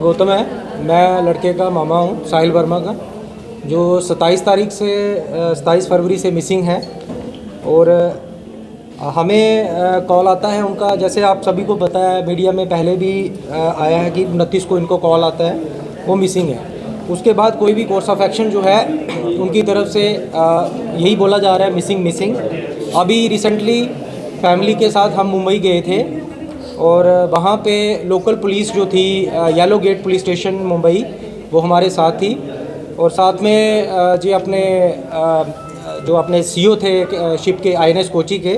गौतम है। मैं लड़के का मामा हूँ, साहिल वर्मा का, जो 27 फरवरी से मिसिंग है। और हमें कॉल आता है उनका, जैसे आप सभी को पता है, मीडिया में पहले भी आया है कि 29 को इनको कॉल आता है वो मिसिंग है। उसके बाद कोई भी कोर्स ऑफ एक्शन जो है उनकी तरफ से यही बोला जा रहा है मिसिंग। अभी रिसेंटली फैमिली के साथ हम मुंबई गए थे और वहाँ पे लोकल पुलिस जो थी, yellow gate police station Mumbai, वो हमारे साथ थी। और साथ में जी जो अपने सीईओ थे शिप के, आईएनएस कोची के,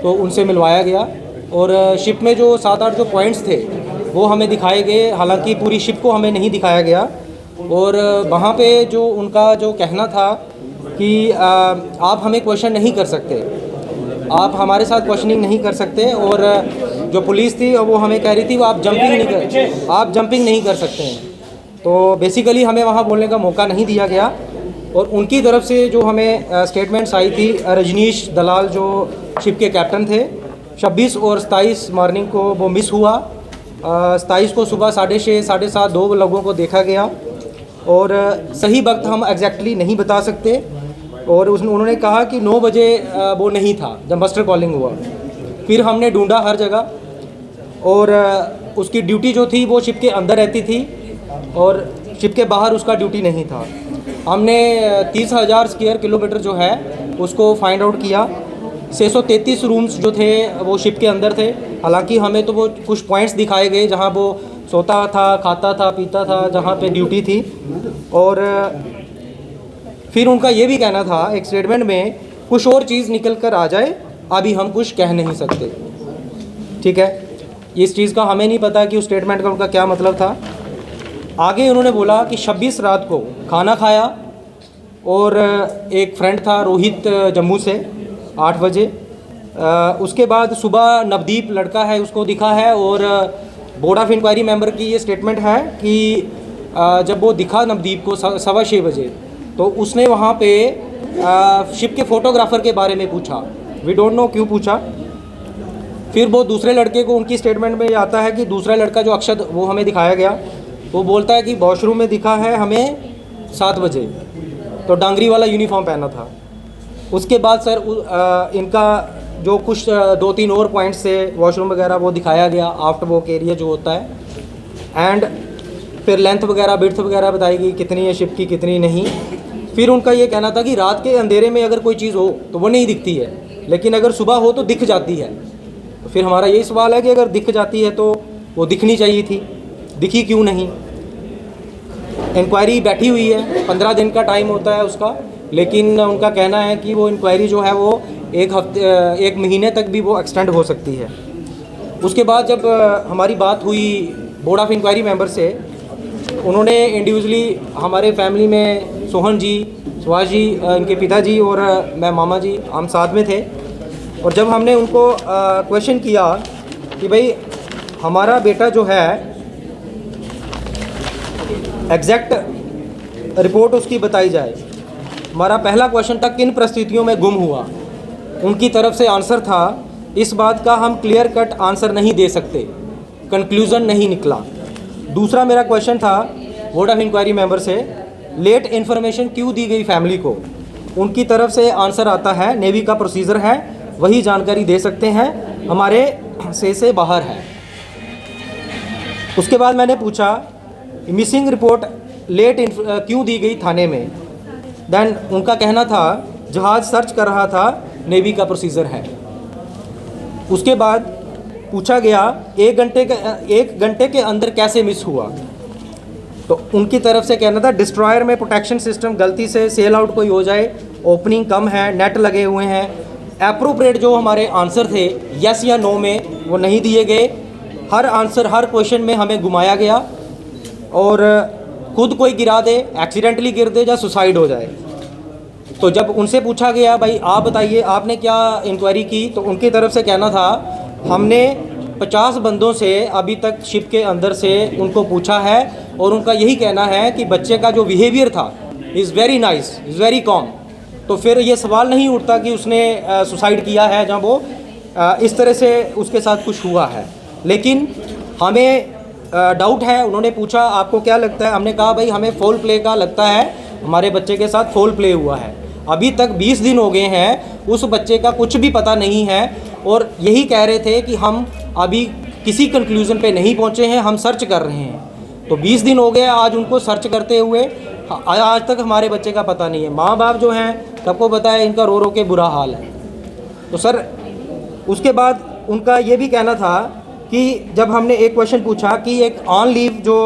तो उनसे मिलवाया गया। और शिप में जो 7-8 जो पॉइंट्स थे वो हमें दिखाए गए, हालांकि पूरी शिप को हमें नहीं दिखाया गया। और वहाँ पे जो उनका जो कहना था कि आप हमें क्वेश्चन नहीं कर सकते, आप हमारे साथ क्वेश्चनिंग नहीं कर सकते। और जो पुलिस थी वो हमें कह रही थी आप जंपिंग नहीं कर सकते हैं। तो बेसिकली हमें वहाँ बोलने का मौका नहीं दिया गया। और उनकी तरफ से जो हमें स्टेटमेंट्स आई थी, रजनीश दलाल जो शिप के कैप्टन थे, 26 और 27 मॉर्निंग को वो मिस हुआ। 27 को सुबह 6:30 7:30 2 लोगों को देखा गया और सही वक्त हम एग्जैक्टली नहीं बता सकते। और उन्होंने कहा कि 9 बजे वो नहीं था जब मस्टर कॉलिंग हुआ। फिर हमने ढूंढा हर जगह और उसकी ड्यूटी जो थी वो शिप के अंदर रहती थी और शिप के बाहर उसका ड्यूटी नहीं था। हमने 30,000 स्क्वायर किलोमीटर जो है उसको फाइंड आउट किया। 633 रूम्स जो थे वो शिप के अंदर थे। हालांकि हमें तो वो कुछ पॉइंट्स दिखाए गए जहां वो सोता था, खाता था, पीता था, जहां पे ड्यूटी थी। और फिर उनका ये भी कहना था एक स्टेटमेंट में, कुछ और चीज़ निकल कर आ जाए, अभी हम कुछ कह नहीं सकते। ठीक है, इस चीज़ का हमें नहीं पता कि उस स्टेटमेंट का उनका क्या मतलब था। आगे उन्होंने बोला कि 26 रात को खाना खाया और एक फ्रेंड था रोहित जम्मू से 8 बजे। उसके बाद सुबह नवदीप लड़का है उसको दिखा है। और बोर्ड ऑफ इंक्वायरी मेंबर की ये स्टेटमेंट है कि जब वो दिखा नवदीप को 6:15 बजे, तो उसने वहाँ पे शिप के फोटोग्राफर के बारे में पूछा। वी डोंट नो क्यों पूछा। फिर वो दूसरे लड़के को, उनकी स्टेटमेंट में आता है कि दूसरा लड़का जो अक्षत, वो हमें दिखाया गया। वो बोलता है कि वॉशरूम में दिखा है हमें 7 बजे, तो डांगरी वाला यूनिफॉर्म पहना था। उसके बाद सर इनका जो कुछ 2-3 और पॉइंट्स से वॉशरूम वगैरह वो दिखाया गया, आफ्टर वॉक एरिया जो होता है। एंड फिर लेंथ वगैरह, विड्थ वगैरह बताई गई, कितनी है शिप की, कितनी नहीं। फिर उनका ये कहना था कि रात के अंधेरे में अगर कोई चीज़ हो तो वो नहीं दिखती है, लेकिन अगर सुबह हो तो दिख जाती है। तो फिर हमारा यही सवाल है कि अगर दिख जाती है तो वो दिखनी चाहिए थी, दिखी क्यों नहीं। इंक्वायरी बैठी हुई है, 15 दिन का टाइम होता है उसका, लेकिन उनका कहना है कि वो इंक्वायरी जो है वो 1 महीने तक भी वो एक्सटेंड हो सकती है। उसके बाद जब हमारी बात हुई बोर्ड ऑफ इंक्वायरी मेंबर से, उन्होंने इंडिविजुअली हमारे फैमिली में सोहन जी, सुभाष जी, इनके पिताजी और मैं मामा जी, हम साथ में थे। और जब हमने उनको क्वेश्चन किया कि भाई हमारा बेटा जो है एग्जैक्ट रिपोर्ट उसकी बताई जाए, हमारा पहला क्वेश्चन था किन परिस्थितियों में गुम हुआ। उनकी तरफ से आंसर था इस बात का हम क्लियर कट आंसर नहीं दे सकते, कंक्लूज़न नहीं निकला। दूसरा मेरा क्वेश्चन था बोर्ड ऑफ इंक्वायरी मेंबर से, लेट इन्फॉर्मेशन क्यों दी गई फैमिली को। उनकी तरफ से आंसर आता है नेवी का प्रोसीजर है, वही जानकारी दे सकते हैं, हमारे से बाहर है। उसके बाद मैंने पूछा मिसिंग रिपोर्ट लेट क्यों दी गई थाने में। देन उनका कहना था जहाज़ सर्च कर रहा था, नेवी का प्रोसीजर है। उसके बाद पूछा गया 1 घंटे के अंदर कैसे मिस हुआ। तो उनकी तरफ से कहना था डिस्ट्रॉयर में प्रोटेक्शन सिस्टम गलती से सेल आउट कोई हो जाए, ओपनिंग कम है, नेट लगे हुए हैं। एप्रोप्रिएट जो हमारे आंसर थे यस या नो में, वो नहीं दिए गए। हर आंसर, हर क्वेश्चन में हमें घुमाया गया और खुद कोई गिरा दे, एक्सीडेंटली गिर दे या सुसाइड हो जाए। तो जब उनसे पूछा गया भाई आप बताइए आपने क्या इंक्वायरी की, तो उनकी तरफ से कहना था हमने 50 बंदों से अभी तक शिप के अंदर से उनको पूछा है और उनका यही कहना है कि बच्चे का जो बिहेवियर था is very nice, is very com. तो फिर ये सवाल नहीं उठता कि उसने सुसाइड किया है जब वो इस तरह से उसके साथ कुछ हुआ है। लेकिन हमें डाउट है, उन्होंने पूछा आपको क्या लगता है, हमने कहा भाई हमें फोल प्ले का लगता है, हमारे बच्चे के साथ फोल प्ले हुआ है। अभी तक 20 दिन हो गए हैं, उस बच्चे का कुछ भी पता नहीं है और यही कह रहे थे कि हम अभी किसी कंक्लूज़न पे नहीं पहुंचे हैं, हम सर्च कर रहे हैं। तो 20 दिन हो गए आज उनको सर्च करते हुए, आज तक हमारे बच्चे का पता नहीं है। माँ बाप जो हैं सबको पता है, इनका रो रो के बुरा हाल है। तो सर उसके बाद उनका ये भी कहना था कि जब हमने एक क्वेश्चन पूछा कि एक ऑन लीव जो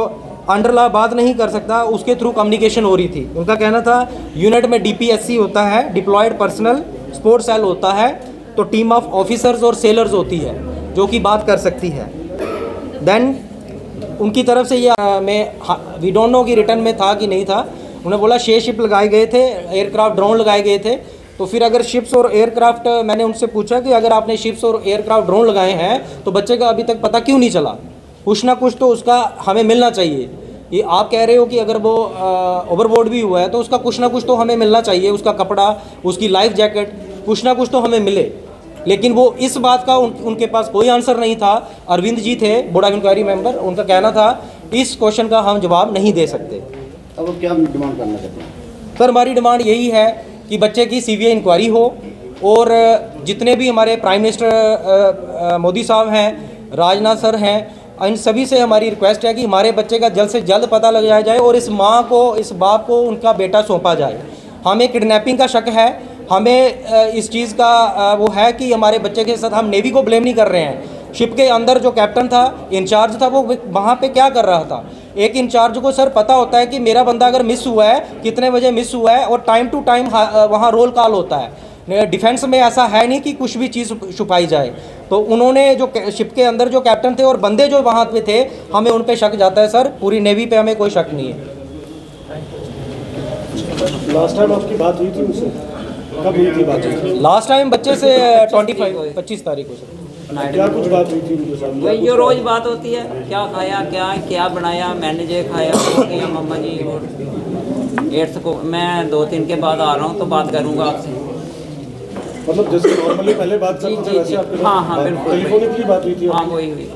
अंडर लॉ बात नहीं कर सकता, उसके थ्रू कम्युनिकेशन हो रही थी। उनका कहना था यूनिट में DPSC होता है, डिप्लॉयड पर्सनल स्पोर्ट्स सेल होता है, तो टीम ऑफ ऑफिसर्स और सेलर्स होती है जो कि बात कर सकती है। देन उनकी तरफ से ये वी डोंट नो कि रिटर्न में था कि नहीं था। उन्होंने बोला 6 शिप लगाए गए थे, एयरक्राफ्ट ड्रोन लगाए गए थे। तो फिर अगर शिप्स और एयरक्राफ्ट, मैंने उनसे पूछा कि अगर आपने शिप्स और एयरक्राफ्ट ड्रोन लगाए हैं तो बच्चे का अभी तक पता क्यों नहीं चला? कुछ ना कुछ तो उसका हमें मिलना चाहिए। ये आप कह रहे हो कि अगर वो ओवरबोर्ड भी हुआ है तो उसका कुछ ना कुछ तो हमें मिलना चाहिए, उसका कपड़ा, उसकी लाइफ जैकेट, कुछ ना कुछ तो हमें मिले। लेकिन वो इस बात का उनके पास कोई आंसर नहीं था। अरविंद जी थे बोर्ड ऑफ इंक्वायरी मेंबर, उनका कहना था इस क्वेश्चन का हम जवाब नहीं दे सकते। अब क्या डिमांड करना चाहते हैं? सर हमारी डिमांड यही है कि बच्चे की CBI इंक्वायरी हो और जितने भी हमारे प्राइम मिनिस्टर मोदी साहब हैं, राजनाथ सर हैं, इन सभी से हमारी रिक्वेस्ट है कि हमारे बच्चे का जल्द से जल्द पता लगाया जाए और इस माँ को, इस बाप को उनका बेटा सौंपा जाए। हमें किडनैपिंग का शक है, हमें इस चीज़ का वो है कि हमारे बच्चे के साथ, हम नेवी को ब्लेम नहीं कर रहे हैं। शिप के अंदर जो कैप्टन था, इंचार्ज था, वो वहाँ पे क्या कर रहा था? एक इंचार्ज को सर पता होता है कि मेरा बंदा अगर मिस हुआ है, कितने बजे मिस हुआ है, और टाइम टू टाइम वहाँ रोल कॉल होता है। डिफेंस में ऐसा है नहीं कि कुछ भी चीज़ छुपाई जाए। तो उन्होंने जो शिप के अंदर जो कैप्टन थे और बंदे जो वहाँ पे थे, हमें उन पे शक जाता है सर। पूरी नेवी पे हमें कोई शक नहीं है। लास्ट टाइम आपकी बात हुई थी उनसे, कब हुई थी बात? लास्ट टाइम बच्चे से 25 तारीख को सर। क्या कुछ बात हुई थी उनके साथ? वही जो रोज बात होती है, क्या खाया, क्या बनाया, मैंने जो खाया वो किया मम्मा जी। और 8 को मैं 2-3 के बाद आ रहा हूँ तो बात करूँगा आपसे। मतलब जैसे नॉर्मली पहले बात करते थे वैसे आपके साथ? हाँ बिल्कुल, टेलीफोनिकली बात हुई थी? हाँ वही हुई थी।